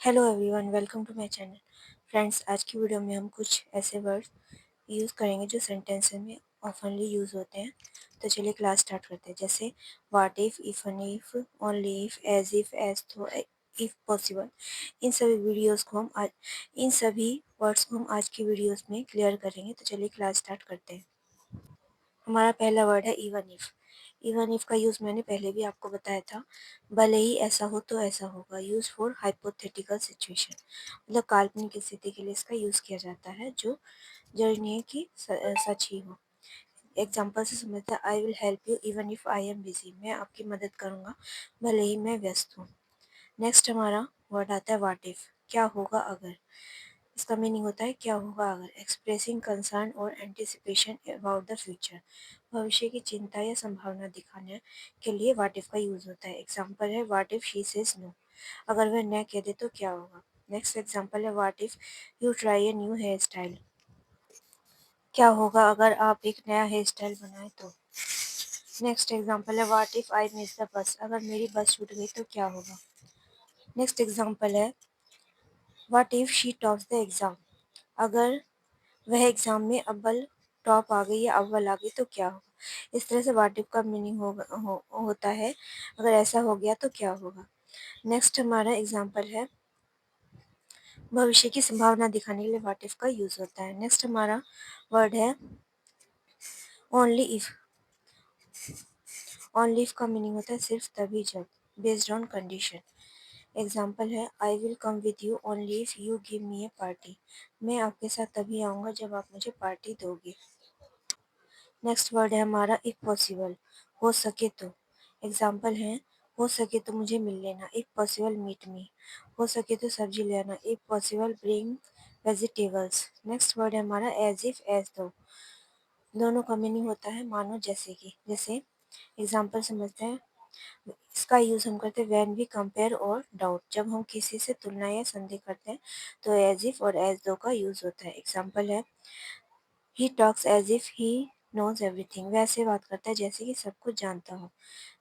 Hello everyone, welcome to my channel. Friends, आज की video में हम कुछ ऐसे वर्ड्स यूज़ करेंगे जो सेंटेंस में ऑफनली यूज़ होते हैं। तो चलिए क्लास स्टार्ट करते हैं। जैसे what if, even if, only if, as though, if possible. इन सभी वर्ड्स को हम आज की वीडियोस में क्लियर करेंगे। तो चलिए क्लास स्टार्ट करते हैं। हमारा पहला वर्ड है इवन इफ़। इवन इफ़ का यूज़ मैंने पहले भी आपको बताया था। भले ही ऐसा हो तो ऐसा होगा। यूज़ फॉर हाइपोथेटिकल सिचुएशन, मतलब काल्पनिक स्थिति के लिए इसका यूज़ किया जाता है जो जरूरी नहीं है कि सच ही हो। एग्जाम्पल से समझते हैं। I will help you even if I am busy. मैं आपकी मदद करूँगा भले ही मैं व्यस्त हूँ। नेक्स्ट हमारा वर्ड आता है व्हाट इफ़, क्या होगा अगर। इसका मीनिंग होता है क्या होगा अगर। एक्सप्रेसिंग कंसर्न और एंटिसिपेशन अबाउट द फ्यूचर, भविष्य की चिंता या संभावना दिखाने के लिए व्हाट इफ का यूज होता है। एग्जाम्पल है what if she says no, अगर वह न कह दे तो क्या होगा। नेक्स्ट एग्जाम्पल है what if you try a new hairstyle, क्या होगा अगर आप एक नया हेयर स्टाइल बनाए तो। नेक्स्ट एग्जाम्पल है what if I miss the bus, अगर मेरी बस छूट गई तो क्या होगा। नेक्स्ट एग्जाम्पल है what if she tops the exam, अगर वह एग्जाम में अव्वल टॉप आ गई या अव्वल आ गई तो क्या होगा। इस तरह से व्हाट इफ का मीनिंग होता है अगर ऐसा हो गया तो क्या होगा। नेक्स्ट हमारा एग्जाम्पल है भविष्य की संभावना दिखाने के लिए व्हाट इफ का यूज होता है। नेक्स्ट हमारा वर्ड है ओनली इफ। ओनली इफ का मीनिंग होता है सिर्फ तभी जब, बेस्ड ऑन कंडीशन। एग्जाम्पल है I will come with you only if you give me A party, मैं आपके साथ तभी आऊँगा जब आप मुझे पार्टी दोगे। नेक्स्ट वर्ड है हमारा इफ पॉसिबल, हो सके तो। एग्जाम्पल है हो सके तो मुझे मिल लेना, इफ पॉसिबल मीट मी, हो सके तो सब्जी ले आना, if possible bring vegetables. Next word है हमारा एज इफ एज दो, दोनों का मीनिंग होता है मानो जैसे कि। जैसे एग्जाम्पल समझते हैं। इसका यूज हम करते हैं व्हेन वी कंपेयर और डाउट, जब हम किसी से तुलना या संदेह करते हैं तो एज इफ और एज दो का यूज होता है। एग्जाम्पल है he talks as if he knows everything, वैसे बात करता है जैसे कि सब कुछ जानता हो।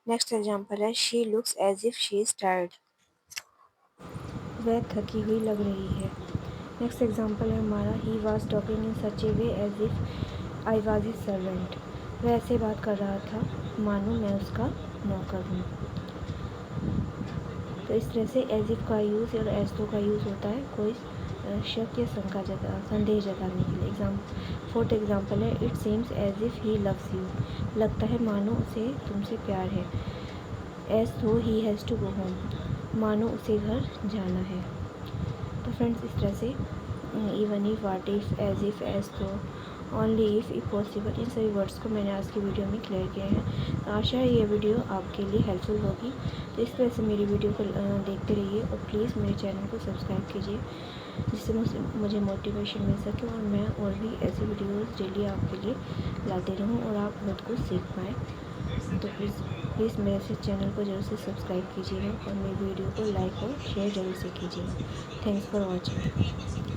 नेक्स्ट एग्जाम्पल है she looks as if she is tired, वह थकी हुई लग रही है। नेक्स्ट एग्जाम्पल है हमारा he was talking in such a way as if I was his servant, वह ऐसे बात कर रहा था मानो मैं उसका नौकर हूँ। तो इस तरह से एज इफ का यूज़ और एज दो का यूज़ होता है कोई शक या संदेह जताने के लिए। फोर्थ एग्जाम्पल है it seems as if he loves you, लगता है मानो उसे तुमसे प्यार है। As though he has to go home, मानो उसे घर जाना है। तो फ्रेंड्स, इस तरह से even if, what if, as if, as though, only if possible, इन सभी वर्ड्स को मैंने आज की वीडियो में क्लियर किया है। तो आशा है ये वीडियो आपके लिए हेल्पफुल होगी। तो इस तरह से मेरी वीडियो को देखते रहिए और प्लीज़ मेरे चैनल को सब्सक्राइब कीजिए, जिससे मुझे मोटिवेशन मिल सके और मैं और भी ऐसी वीडियोस डेली आपके लिए लाते रहूं और आप बहुत कुछ सीख पाएँ। तो प्लीज़ मेरे से चैनल को ज़रूर से सब्सक्राइब कीजिएगा और मेरी वीडियो को लाइक और शेयर ज़रूर से कीजिएगा। Thanks for watching.